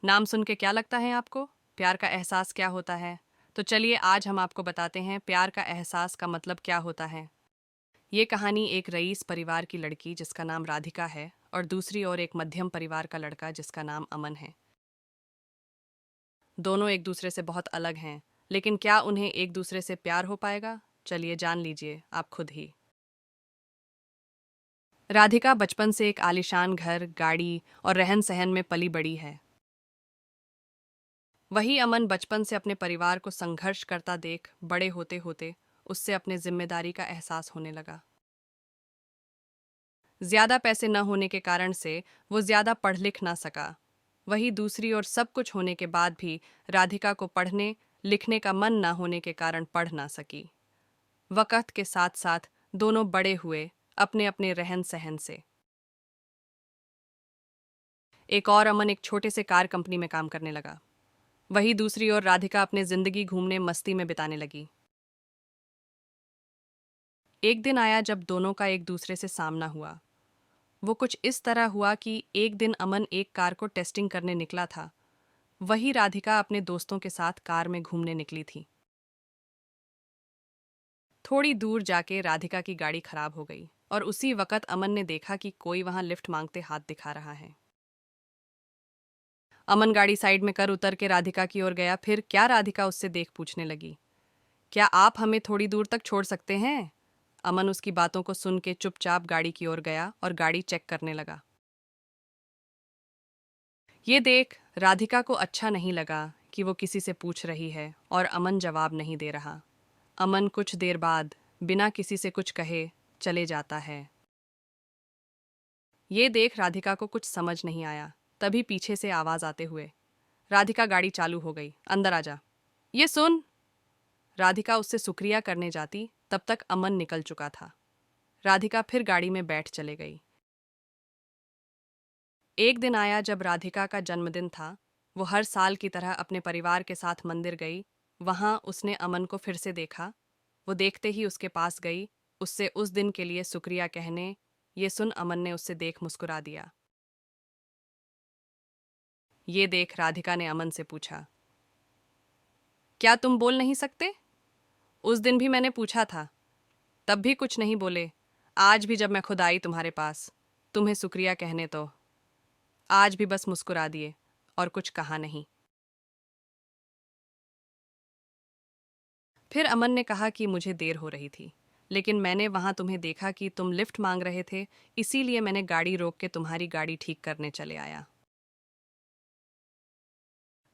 नाम सुन के क्या लगता है आपको? प्यार का एहसास क्या होता है? तो चलिए आज हम आपको बताते हैं प्यार का एहसास का मतलब क्या होता है। ये कहानी एक रईस परिवार की लड़की जिसका नाम राधिका है और दूसरी ओर एक मध्यम परिवार का लड़का जिसका नाम अमन है। दोनों एक दूसरे से बहुत अलग हैं, लेकिन क्या उन्हें एक दूसरे से प्यार हो पाएगा? चलिए जान लीजिए आप खुद ही। राधिका बचपन से एक आलीशान घर, गाड़ी और रहन सहन में पली बड़ी है। वही अमन बचपन से अपने परिवार को संघर्ष करता देख बड़े होते होते उससे अपने जिम्मेदारी का एहसास होने लगा। ज्यादा पैसे न होने के कारण से वो ज्यादा पढ़ लिख ना सका। वही दूसरी ओर सब कुछ होने के बाद भी राधिका को पढ़ने लिखने का मन ना होने के कारण पढ़ ना सकी। वक्त के साथ साथ दोनों बड़े हुए अपने अपने रहन सहन से। एक और अमन एक छोटे से कार कंपनी में काम करने लगा। वही दूसरी ओर राधिका अपने जिंदगी घूमने मस्ती में बिताने लगी। एक दिन आया जब दोनों का एक दूसरे से सामना हुआ। वो कुछ इस तरह हुआ कि एक दिन अमन एक कार को टेस्टिंग करने निकला था। वही राधिका अपने दोस्तों के साथ कार में घूमने निकली थी। थोड़ी दूर जाके राधिका की गाड़ी खराब हो गई और उसी वक्त अमन ने देखा कि कोई वहां लिफ्ट मांगते हाथ दिखा रहा है। अमन गाड़ी साइड में कर उतर के राधिका की ओर गया। फिर क्या राधिका उससे देख पूछने लगी, क्या आप हमें थोड़ी दूर तक छोड़ सकते हैं? अमन उसकी बातों को सुन के चुपचाप गाड़ी की ओर गया और गाड़ी चेक करने लगा। ये देख राधिका को अच्छा नहीं लगा कि वो किसी से पूछ रही है और अमन जवाब नहीं दे रहा। अमन कुछ देर बाद बिना किसी से कुछ कहे चले जाता है। ये देख राधिका को कुछ समझ नहीं आया। तभी पीछे से आवाज आते हुए, राधिका गाड़ी चालू हो गई, अंदर आ जा। ये सुन। राधिका उससे शुक्रिया करने जाती तब तक अमन निकल चुका था। राधिका फिर गाड़ी में बैठ चले गई। एक दिन आया जब राधिका का जन्मदिन था। वो हर साल की तरह अपने परिवार के साथ मंदिर गई। वहां उसने अमन को फिर से देखा। वो देखते ही उसके पास गई, उससे उस दिन के लिए शुक्रिया कहने। ये सुन अमन ने उससे देख मुस्कुरा दिया। ये देख राधिका ने अमन से पूछा, क्या तुम बोल नहीं सकते? उस दिन भी मैंने पूछा था, तब भी कुछ नहीं बोले। आज भी जब मैं खुद आई तुम्हारे पास तुम्हें शुक्रिया कहने, तो आज भी बस मुस्कुरा दिए और कुछ कहा नहीं। फिर अमन ने कहा कि मुझे देर हो रही थी, लेकिन मैंने वहां तुम्हें देखा कि तुम लिफ्ट मांग रहे थे, इसीलिए मैंने गाड़ी रोक के तुम्हारी गाड़ी ठीक करने चले आया।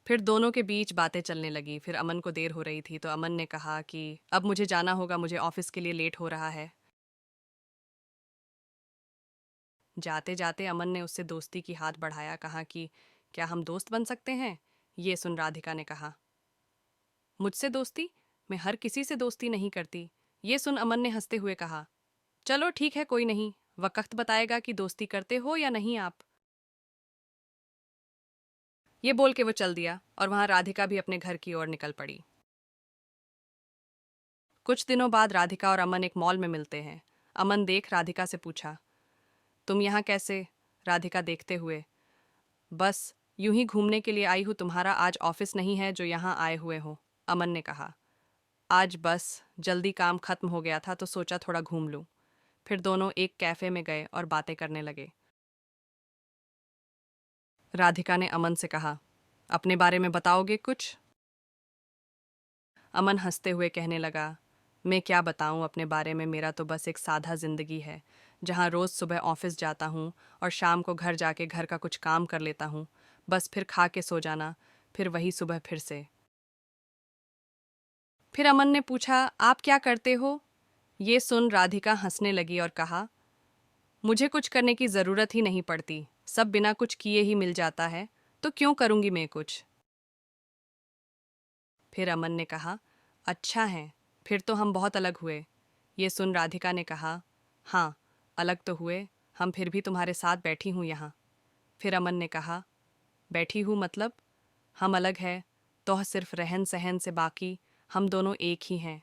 फिर दोनों के बीच बातें चलने लगी। फिर अमन को देर हो रही थी तो अमन ने कहा कि अब मुझे जाना होगा, मुझे ऑफिस के लिए लेट हो रहा है। जाते जाते अमन ने उससे दोस्ती की हाथ बढ़ाया, कहा कि क्या हम दोस्त बन सकते हैं? ये सुन राधिका ने कहा, मुझसे दोस्ती? मैं हर किसी से दोस्ती नहीं करती। ये सुन अमन ने हंसते हुए कहा, चलो ठीक है, कोई नहीं, वक्त बताएगा कि दोस्ती करते हो या नहीं आप। ये बोल के वो चल दिया और वहां राधिका भी अपने घर की ओर निकल पड़ी। कुछ दिनों बाद राधिका और अमन एक मॉल में मिलते हैं। अमन देख राधिका से पूछा, तुम यहाँ कैसे? राधिका देखते हुए, बस यूं ही घूमने के लिए आई हूँ, तुम्हारा आज ऑफिस नहीं है जो यहाँ आए हुए हो। अमन ने कहा, आज बस जल्दी काम खत्म हो गया था तो सोचा थोड़ा घूम लूं। फिर दोनों एक कैफे में गए और बातें करने लगे। राधिका ने अमन से कहा, अपने बारे में बताओगे कुछ? अमन हंसते हुए कहने लगा, मैं क्या बताऊं अपने बारे में, मेरा तो बस एक सादा जिंदगी है, जहां रोज सुबह ऑफिस जाता हूं और शाम को घर जाके घर का कुछ काम कर लेता हूं, बस फिर खा के सो जाना, फिर वही सुबह फिर से। फिर अमन ने पूछा, आप क्या करते हो? ये सुन राधिका हंसने लगी और कहा, मुझे कुछ करने की जरूरत ही नहीं पड़ती, सब बिना कुछ किए ही मिल जाता है, तो क्यों करूंगी मैं कुछ? फिर अमन ने कहा, अच्छा है, फिर तो हम बहुत अलग हुए। ये सुन राधिका ने कहा, हाँ, अलग तो हुए, हम फिर भी तुम्हारे साथ बैठी हूँ यहाँ। फिर अमन ने कहा, बैठी हूँ मतलब? हम अलग है तो सिर्फ रहन सहन से, बाकी हम दोनों एक ही हैं।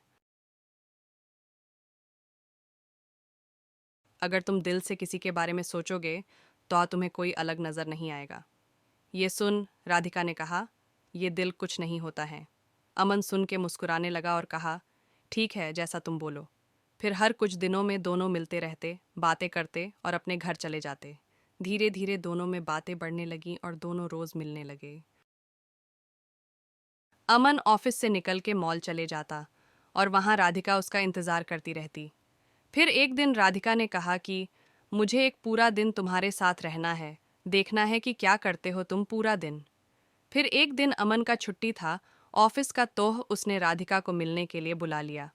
अगर तुम दिल से किसी के बारे में सोचोगे तो तुम्हें कोई अलग नजर नहीं आएगा। ये सुन राधिका ने कहा, ये दिल कुछ नहीं होता है। अमन सुन के मुस्कुराने लगा और कहा, ठीक है, जैसा तुम बोलो। फिर हर कुछ दिनों में दोनों मिलते रहते, बातें करते और अपने घर चले जाते। धीरे धीरे दोनों में बातें बढ़ने लगीं और दोनों रोज मिलने लगे। अमन ऑफिस से निकल के मॉल चले जाता और वहां राधिका उसका इंतजार करती रहती। फिर एक दिन राधिका ने कहा कि मुझे एक पूरा दिन तुम्हारे साथ रहना है, देखना है कि क्या करते हो तुम पूरा दिन। फिर एक दिन अमन का छुट्टी था ऑफिस का, तो उसने राधिका को मिलने के लिए बुला लिया।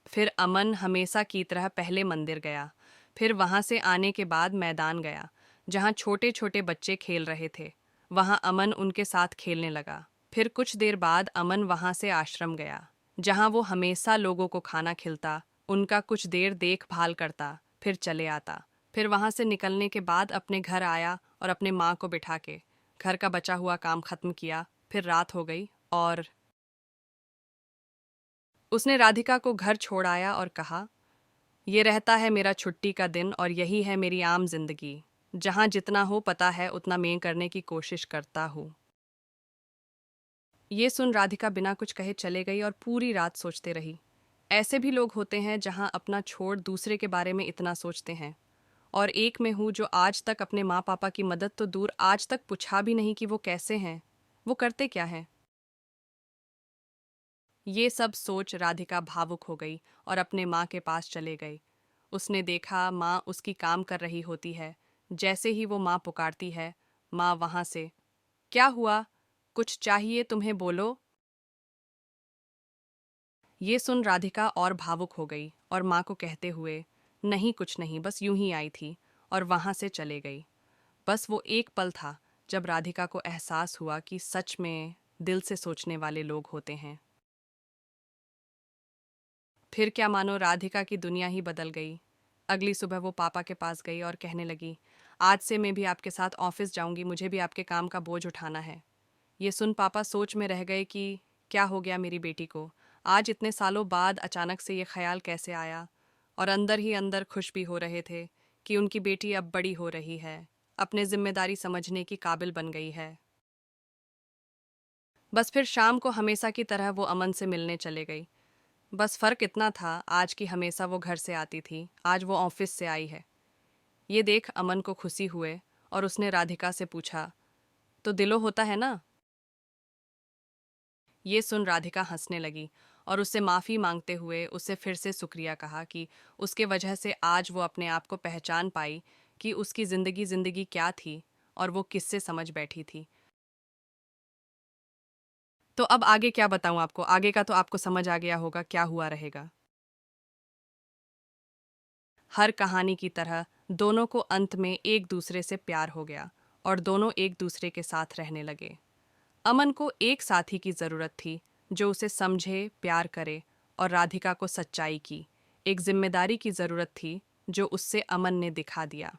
फिर अमन हमेशा की तरह पहले मंदिर गया, फिर वहां से आने के बाद मैदान गया जहां छोटे छोटे बच्चे खेल रहे थे। वहां अमन उनके साथ खेलने लगा। फिर कुछ देर बाद अमन वहां से आश्रम गया जहां वो हमेशा लोगों को खाना खिलता, उनका कुछ देर देखभाल करता, फिर चले आता। फिर वहां से निकलने के बाद अपने घर आया और अपने माँ को बिठा के घर का बचा हुआ काम खत्म किया। फिर रात हो गई और उसने राधिका को घर छोड़ आया और कहा, ये रहता है मेरा छुट्टी का दिन और यही है मेरी आम जिंदगी, जहां जितना हो पता है उतना मैं करने की कोशिश करता हूँ। ये सुन राधिका बिना कुछ कहे चले गई और पूरी रात सोचते रही। ऐसे भी लोग होते हैं जहां अपना छोड़ दूसरे के बारे में इतना सोचते हैं। और एक मैं हूं जो आज तक अपने माँ पापा की मदद तो दूर, आज तक पूछा भी नहीं कि वो कैसे हैं, वो करते क्या हैं। ये सब सोच राधिका भावुक हो गई और अपने माँ के पास चले गई। उसने देखा माँ उसकी काम कर रही होती है। जैसे ही वो माँ पुकारती है, माँ वहां से, क्या हुआ, कुछ चाहिए तुम्हें, बोलो। ये सुन राधिका और भावुक हो गई और माँ को कहते हुए, नहीं कुछ नहीं, बस यूं ही आई थी, और वहां से चले गई। बस वो एक पल था जब राधिका को एहसास हुआ कि सच में दिल से सोचने वाले लोग होते हैं। फिर क्या मानो राधिका की दुनिया ही बदल गई। अगली सुबह वो पापा के पास गई और कहने लगी, आज से मैं भी आपके साथ ऑफिस जाऊंगी, मुझे भी आपके काम का बोझ उठाना है। ये सुन पापा सोच में रह गए कि क्या हो गया मेरी बेटी को, आज इतने सालों बाद अचानक से ये ख्याल कैसे आया। और अंदर ही अंदर खुश भी हो रहे थे कि उनकी बेटी अब बड़ी हो रही है, अपने जिम्मेदारी समझने की काबिल बन गई है। बस फिर शाम को हमेशा की तरह वो अमन से मिलने चले गई। बस फर्क इतना था, आज की हमेशा वो घर से आती थी, आज वो ऑफिस से आई है। ये देख अमन को खुशी हुए और उसने राधिका से पूछा, तो दिलो होता है ना। ये सुन राधिका हंसने लगी और उससे माफ़ी मांगते हुए उससे फिर से शुक्रिया कहा कि उसके वजह से आज वो अपने आप को पहचान पाई कि उसकी ज़िंदगी ज़िंदगी क्या थी और वो किससे समझ बैठी थी। तो अब आगे क्या बताऊं आपको, आगे का तो आपको समझ आ गया होगा क्या हुआ रहेगा। हर कहानी की तरह दोनों को अंत में एक दूसरे से प्यार हो गया और दोनों एक दूसरे के साथ रहने लगे। अमन को एक साथी की जरूरत थी जो उसे समझे, प्यार करे, और राधिका को सच्चाई की एक जिम्मेदारी की जरूरत थी जो उससे अमन ने दिखा दिया।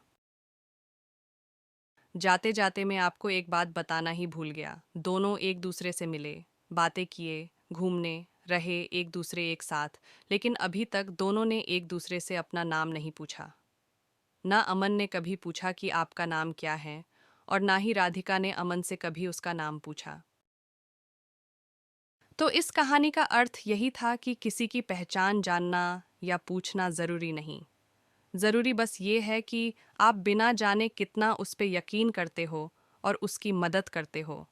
जाते जाते मैं आपको एक बात बताना ही भूल गया, दोनों एक दूसरे से मिले, बातें किए, घूमने रहे एक दूसरे एक साथ, लेकिन अभी तक दोनों ने एक दूसरे से अपना नाम नहीं पूछा। ना अमन ने कभी पूछा कि आपका नाम क्या है, और ना ही राधिका ने अमन से कभी उसका नाम पूछा। तो इस कहानी का अर्थ यही था कि किसी की पहचान जानना या पूछना जरूरी नहीं। जरूरी बस ये है कि आप बिना जाने कितना उस पे यकीन करते हो और उसकी मदद करते हो।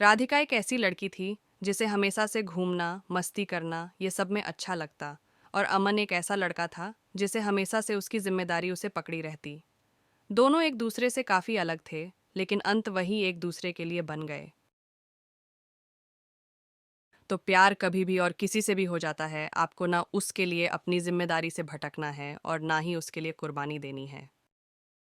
राधिका एक ऐसी लड़की थी जिसे हमेशा से घूमना, मस्ती करना ये सब में अच्छा लगता, और अमन एक ऐसा लड़का था जिसे हमेशा से उसकी जिम्मेदारी उसे पकड़ी रहती। दोनों एक दूसरे से काफी अलग थे, लेकिन अंत वही एक दूसरे के लिए बन गए। तो प्यार कभी भी और किसी से भी हो जाता है, आपको ना उसके लिए अपनी जिम्मेदारी से भटकना है और ना ही उसके लिए कुर्बानी देनी है।